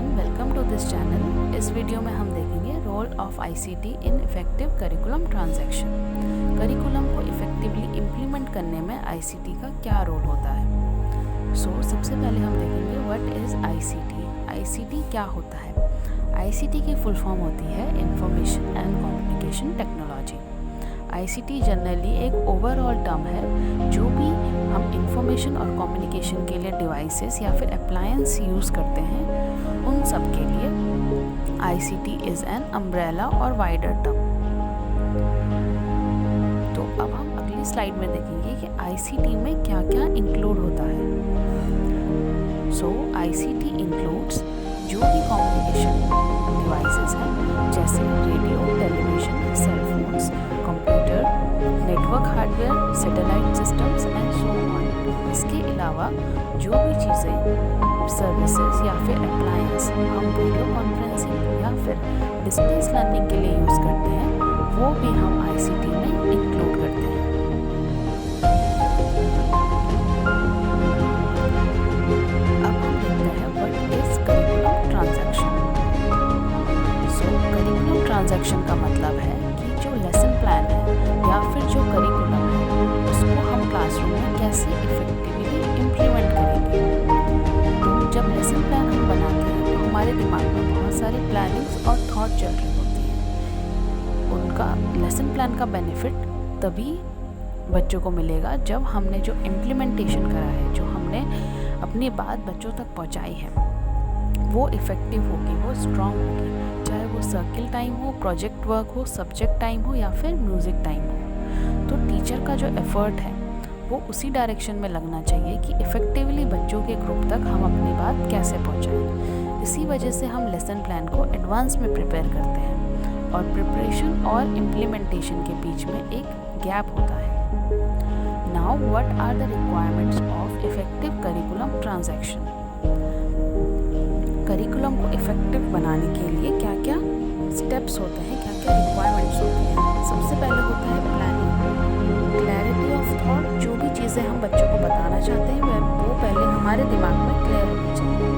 Welcome to this channel. इस video में हम देखेंगे role of ICT in effective curriculum transaction. Curriculum को इफेक्टिवली इम्प्लीमेंट करने में आईसीटी का क्या रोल होता है। सबसे पहले हम देखेंगे व्हाट इज़ आईसीटी। आईसीटी क्या होता है। आईसीटी की फुल फॉर्म होती है information and communication technology. ICT generally एक ओवरऑल टर्म है जो भी हम इंफॉर्मेशन और कम्युनिकेशन के लिए डिवाइसेस या फिर अप्लायंस यूज़ करते हैं, उन सब के लिए आईसीटी इज़ एन अम्ब्रेला और वाइडर टर्म। तो अब हम अगली स्लाइड में देखेंगे कि आईसीटी में क्या क्या इंक्लूड होता है। आईसीटी इंक्लूड्स जो भी कम्युनिकेशन डिवाइसेस हैं जैसे radio, television, cell phones, computer, network hardware, satellite systems and so on. इसके अलावा जो भी चीज़ें, सर्विसेज या फिर अप्लायंस हम वीडियो कॉन्फ्रेंसिंग या फिर डिस्टेंस लर्निंग के लिए यूज़ करते हैं, वो भी हम आईसीटी में इंक्लूड करते हैं। अब हम देखते हैं what is curriculum transaction. Curriculum transaction का मतलब है कि जो लेसन प्लान है या फिर जो करिकुलम है उसको हम क्लासरूम में कैसे इफेक्टिवली इम्प्लीमेंट करेंगे। तो जब लेसन प्लान हम बनाते हैं तो हमारे दिमाग में बहुत सारी प्लानिंग्स और थॉट चल रही होती हैं। उनका लेसन प्लान का बेनिफिट तभी बच्चों को मिलेगा जब हमने जो इम्प्लीमेंटेशन करा है, जो हमने अपनी बात बच्चों तक पहुंचाई है, वो इफ़ेक्टिव होगी, वो स्ट्रॉन्ग होगी। चाहे वो सर्किल टाइम हो, प्रोजेक्ट वर्क हो, सब्जेक्ट टाइम हो या फिर म्यूज़िक टाइम हो। तो टीचर का जो एफ़र्ट है वो उसी डायरेक्शन में लगना चाहिए कि इफ़ेक्टिवली बच्चों के ग्रुप तक हम अपनी बात कैसे पहुंचाएं। इसी वजह से हम लेसन प्लान को एडवांस में प्रिपेयर करते हैं और प्रिपरेशन और इम्प्लीमेंटेशन के बीच में एक गैप होता है। Now what are the requirements of effective curriculum transaction. Curriculum को इफेक्टिव बनाने के लिए क्या क्या स्टेप्स होते हैं, क्या क्या रिक्वायरमेंट्स होती हैं। सबसे पहले होता है प्लानिंग, क्लैरिटी ऑफ थॉट। जो भी चीज़ें हम बच्चों को बताना चाहते हैं वो पहले हमारे दिमाग में क्लियर होनी चाहिए।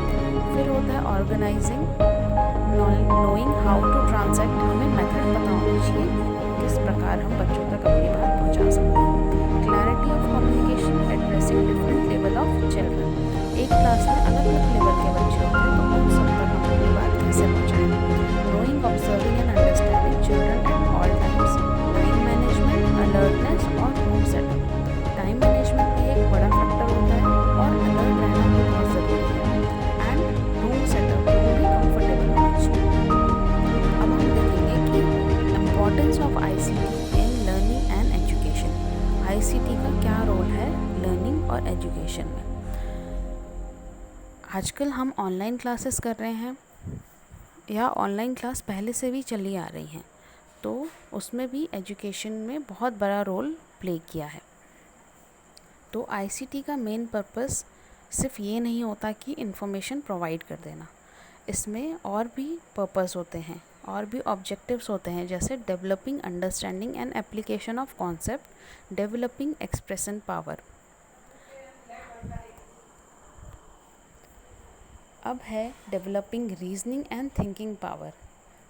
फिर होता है organising, knowing how to transact. हमें मेथड पता होना चाहिए किस प्रकार हम बच्चों तक अपनी बात पहुँचा सकते हैं। Clarity of communication, addressing different level of children. एक क्लास में अलग अलग लेवल के बच्चे होते हैं, तो उन सब तक हम अपनी बात कैसे पहुँचाएं। Knowing, observing and understanding children at all times. Time management, alertness और रूम सेटअप। टाइम मैनेजमेंट भी एक बड़ा फैक्टर होता है और अलर्ट रहना भी बहुत ज़रूरी है। एंड रूम सेटअप वो भी कंफर्टेबल होना चाहिए। अब हम देखेंगे कि importance of ICT in learning and education. ICT का क्या रोल है लर्निंग और एजुकेशन में। आजकल हम ऑनलाइन क्लासेस कर रहे हैं या ऑनलाइन क्लास पहले से भी चली आ रही हैं, तो उसमें भी एजुकेशन में बहुत बड़ा रोल प्ले किया है। तो आईसीटी का मेन पर्पस सिर्फ ये नहीं होता कि इन्फॉर्मेशन प्रोवाइड कर देना। इसमें और भी पर्पस होते हैं और भी ऑब्जेक्टिव्स होते हैं, जैसे developing understanding and application of concept, developing expression power. अब है developing reasoning and thinking power,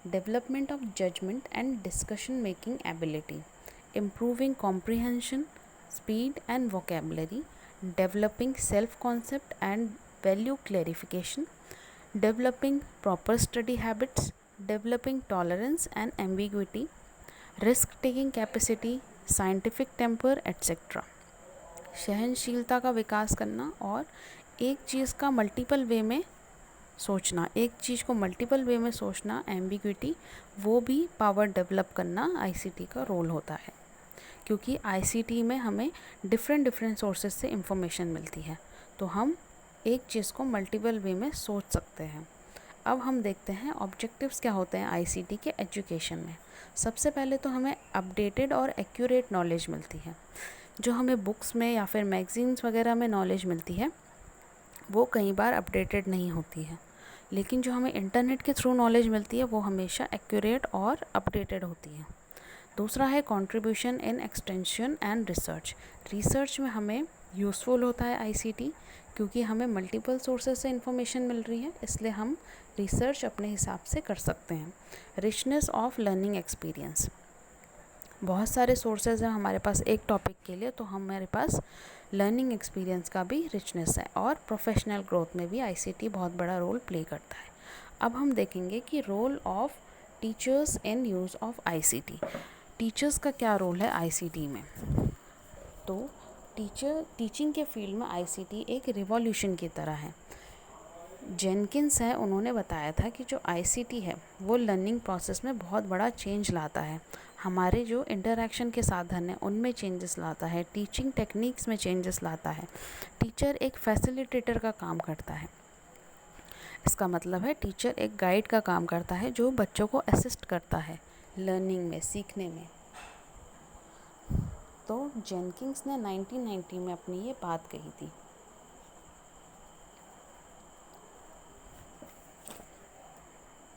development of judgement and discussion making ability, improving comprehension, speed and vocabulary, developing self concept and value clarification, developing proper study habits, developing tolerance and ambiguity, risk taking capacity, scientific temper etcetera. सहनशीलता का विकास करना और एक चीज़ का multiple वे में सोचना, एक चीज़ को मल्टीपल वे में सोचना, एम्बिग्विटी, वो भी पावर डेवलप करना आईसीटी का रोल होता है। क्योंकि आईसीटी में हमें डिफरेंट सोर्सेज से इंफॉर्मेशन मिलती है, तो हम एक चीज़ को मल्टीपल वे में सोच सकते हैं। अब हम देखते हैं ऑब्जेक्टिव्स क्या होते हैं आईसीटी के एजुकेशन में। सबसे पहले तो हमें अपडेटेड और एक्यूरेट नॉलेज मिलती है। जो हमें बुक्स में या फिर मैगजीन्स वगैरह में नॉलेज मिलती है वो कई बार अपडेटेड नहीं होती है, लेकिन जो हमें इंटरनेट के थ्रू नॉलेज मिलती है वो हमेशा एक्यूरेट और अपडेटेड होती है। दूसरा है contribution in extension and research. Research में हमें यूज़फुल होता है आईसीटी, क्योंकि हमें मल्टीपल सोर्सेज से इंफॉर्मेशन मिल रही है, इसलिए हम रिसर्च अपने हिसाब से कर सकते हैं। रिचनेस ऑफ लर्निंग एक्सपीरियंस, बहुत सारे सोर्सेज हैं हमारे पास एक टॉपिक के लिए, तो हमारे पास लर्निंग एक्सपीरियंस का भी रिचनेस है। और प्रोफेशनल ग्रोथ में भी आईसीटी बहुत बड़ा रोल प्ले करता है। अब हम देखेंगे कि role of teachers in use of ICT. Teachers का क्या रोल है आईसीटी में? तो टीचिंग के फील्ड में आईसीटी एक रिवॉल्यूशन की तरह है। जेनकिंस है, उन्होंने बताया था कि जो आईसीटी है वो लर्निंग प्रोसेस में बहुत बड़ा चेंज लाता है। हमारे जो इंटरेक्शन के साधन हैं उनमें चेंजेस लाता है, टीचिंग टेक्निक्स में चेंजेस लाता है। टीचर एक फैसिलिटेटर का काम करता है। इसका मतलब है टीचर एक गाइड का काम करता है जो बच्चों को असिस्ट करता है लर्निंग में, सीखने में। तो जेनकिंस ने 1990 में अपनी ये बात कही थी।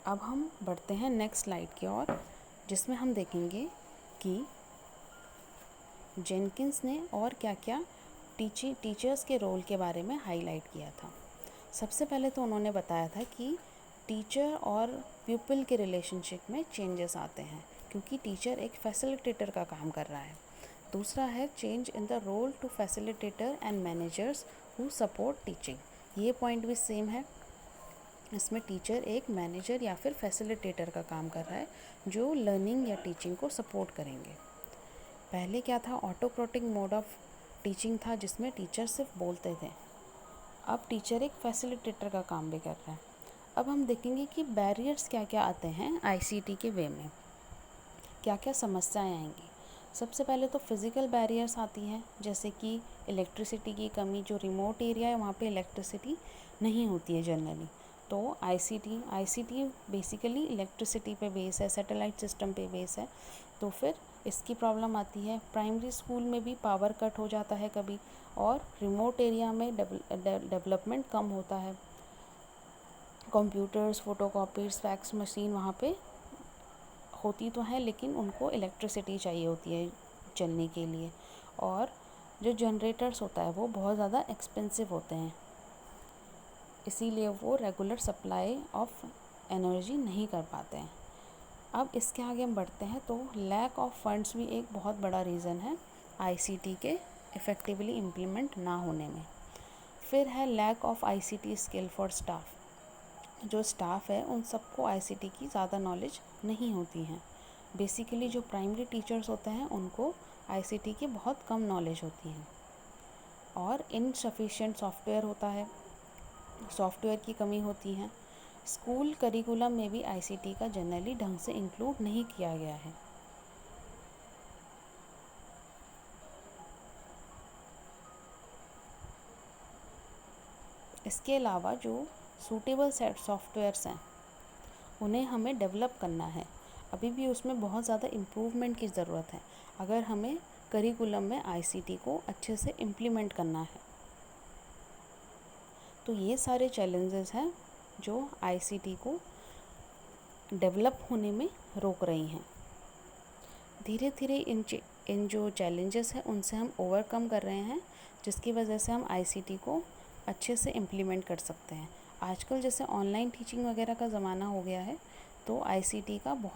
अब हम बढ़ते हैं नेक्स्ट स्लाइड की ओर, जिसमें हम देखेंगे कि जेनकिंस ने और क्या क्या टीचर्स के रोल के बारे में हाईलाइट किया था। सबसे पहले तो उन्होंने बताया था कि टीचर और प्यूपिल के रिलेशनशिप में चेंजेस आते हैं, क्योंकि टीचर एक फैसिलिटेटर का काम कर रहा है। दूसरा है change in the role to facilitator and managers who support teaching. ये पॉइंट भी सेम है। इसमें टीचर एक मैनेजर या फिर फैसिलिटेटर का काम कर रहा है जो लर्निंग या टीचिंग को सपोर्ट करेंगे। पहले क्या था, ऑटोक्रेटिक मोड ऑफ टीचिंग था, जिसमें टीचर सिर्फ बोलते थे। अब टीचर एक फैसिलिटेटर का काम भी कर रहा है। अब हम देखेंगे कि बैरियर्स क्या क्या आते हैं आईसीटी के वे में, क्या क्या समस्याएं आएंगी। सबसे पहले तो फिज़िकल बैरियर्स आती हैं, जैसे कि इलेक्ट्रिसिटी की कमी। जो रिमोट एरिया है वहाँ पे इलेक्ट्रिसिटी नहीं होती है जनरली, तो आईसीटी बेसिकली इलेक्ट्रिसिटी पे बेस है, सैटेलाइट सिस्टम पे बेस है, तो फिर इसकी प्रॉब्लम आती है। प्राइमरी स्कूल में भी पावर कट हो जाता है कभी, और रिमोट एरिया में डेवलपमेंट कम होता है। कंप्यूटर्स, फोटोकॉपीज, फैक्स मशीन वहाँ पे होती तो हैं, लेकिन उनको इलेक्ट्रिसिटी चाहिए होती है चलने के लिए, और जो जनरेटर्स होता है वो बहुत ज़्यादा एक्सपेंसिव होते हैं, इसीलिए वो रेगुलर सप्लाई ऑफ एनर्जी नहीं कर पाते हैं। अब इसके आगे हम बढ़ते हैं, तो लैक ऑफ फंड्स भी एक बहुत बड़ा रीज़न है आईसीटी के इफ़ेक्टिवली इम्प्लीमेंट ना होने में। फिर है lack of ICT skill for staff. जो स्टाफ है उन सबको आईसीटी की ज़्यादा नॉलेज नहीं होती है। बेसिकली जो प्राइमरी टीचर्स होते हैं उनको आईसीटी की बहुत कम नॉलेज होती है। और इनसफिशिएंट सॉफ्टवेयर होता है, सॉफ्टवेयर की कमी होती है। स्कूल करिकुलम में भी आईसीटी का जनरली ढंग से इंक्लूड नहीं किया गया है। इसके अलावा जो सूटेबल सेट सॉफ्टवेयर्स हैं उन्हें हमें डेवलप करना है। अभी भी उसमें बहुत ज़्यादा इम्प्रूवमेंट की ज़रूरत है, अगर हमें करिकुलम में आईसीटी को अच्छे से इम्प्लीमेंट करना है। तो ये सारे चैलेंजेस हैं जो आईसीटी को डेवलप होने में रोक रही हैं। धीरे धीरे इन जो चैलेंजेस हैं उनसे हम ओवरकम कर रहे हैं, जिसकी वजह से हम आईसीटी को अच्छे से इम्प्लीमेंट कर सकते हैं। आजकल जैसे ऑनलाइन टीचिंग वगैरह का ज़माना हो गया है, तो आईसीटी का बहुत